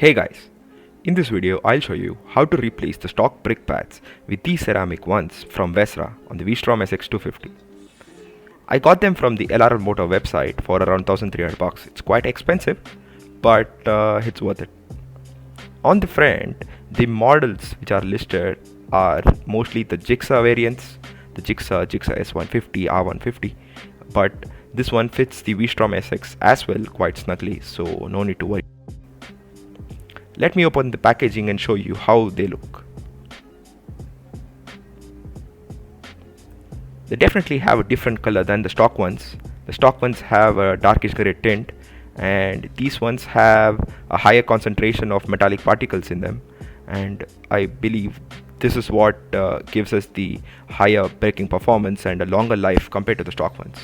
Hey guys, in this video I'll show you how to replace the stock brake pads with these ceramic ones from Vesra on the V-Strom SX250. I got them from the LRL Motor website for around 1300 bucks. It's quite expensive, but it's worth it. On the front, the models which are listed are mostly the Gixxer variants, the Gixxer S150, R150, but this one fits the V-Strom SX as well quite snugly, so no need to worry. Let me open the packaging and show you how they look. They definitely have a different color than the stock ones. The stock ones have a darkish gray tint, and these ones have a higher concentration of metallic particles in them, and I believe this is what gives us the higher braking performance and a longer life compared to the stock ones.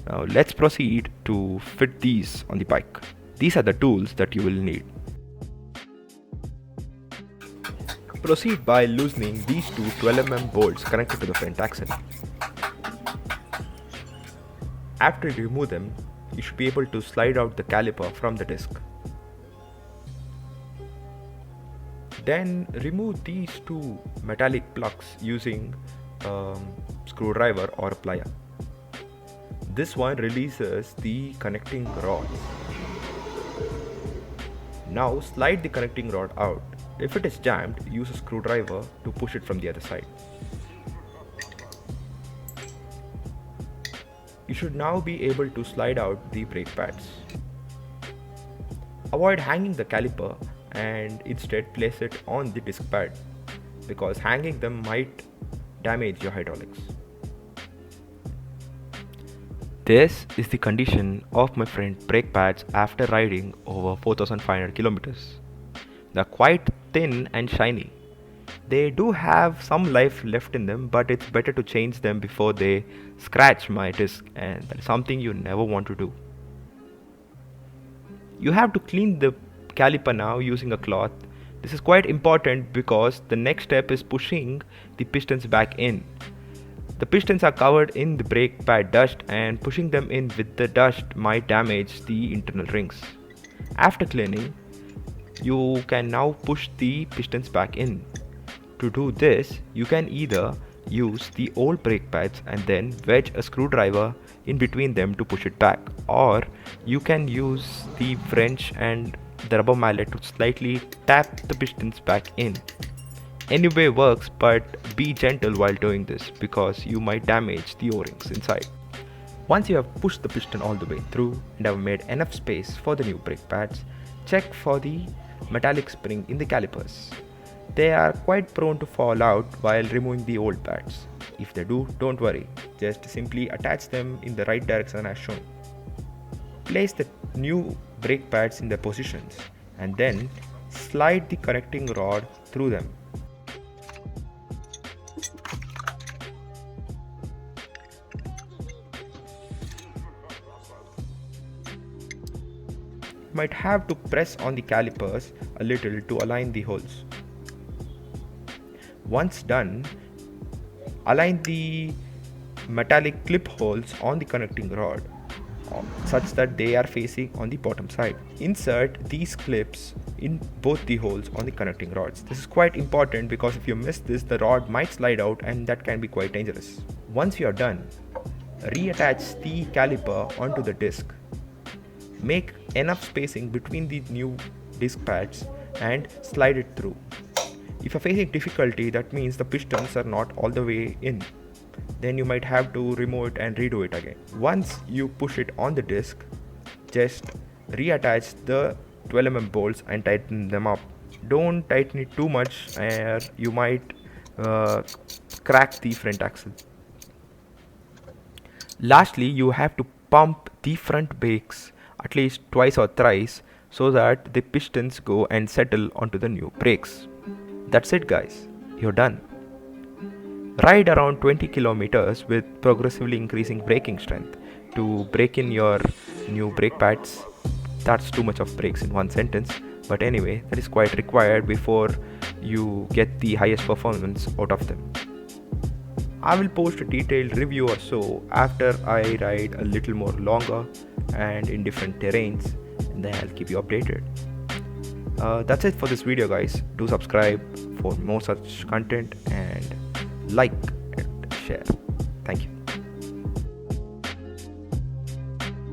Now let's proceed to fit these on the bike. These are the tools that you will need. Proceed by loosening these two 12mm bolts connected to the front axle. After you remove them, you should be able to slide out the caliper from the disc. Then remove these two metallic plugs using a screwdriver or a plier. This one releases the connecting rod. Now slide the connecting rod out. If it is jammed, use a screwdriver to push it from the other side. You should now be able to slide out the brake pads. Avoid hanging the caliper and instead place it on the disc pad, because hanging them might damage your hydraulics. This is the condition of my front brake pads after riding over 4500 kilometers. They're quite thin and shiny. They do have some life left in them, but it's better to change them before they scratch my disc, and that's something you never want to do. You have to clean the caliper now using a cloth. This is quite important because the next step is pushing the pistons back in. The pistons are covered in the brake pad dust, and pushing them in with the dust might damage the internal rings. After cleaning, you can now push the pistons back in. To do this, you can either use the old brake pads and then wedge a screwdriver in between them to push it back, or you can use the wrench and the rubber mallet to slightly tap the pistons back in. Any way works, but be gentle while doing this because you might damage the O-rings inside. Once you have pushed the piston all the way through and have made enough space for the new brake pads, check for the metallic spring in the calipers. They are quite prone to fall out while removing the old pads. If they do, don't worry, just simply attach them in the right direction as shown. Place the new brake pads in their positions and then slide the connecting rod through them. You might have to press on the calipers a little to align the holes. Once done, align the metallic clip holes on the connecting rod such that they are facing on the bottom side. Insert these clips in both the holes on the connecting rods. This is quite important because if you miss this, the rod might slide out and that can be quite dangerous. Once you are done, reattach the caliper onto the disc. Make enough spacing between the new disc pads and slide it through. If you're facing difficulty, that means the pistons are not all the way in. Then you might have to remove it and redo it again. Once you push it on the disc, just reattach the 12mm bolts and tighten them up. Don't tighten it too much or you might crack the front axle. Lastly, you have to pump the front brakes at least twice or thrice so that the pistons go and settle onto the new brakes. That's it guys, you're done. Ride around 20 kilometers with progressively increasing braking strength to break in your new brake pads. That's too much of brakes in one sentence, but anyway, that is quite required before you get the highest performance out of them. I will post a detailed review or so after I ride a little more longer and in different terrains, and then I'll keep you updated. That's it for this video, guys. Do subscribe for more such content and like and share. Thank you.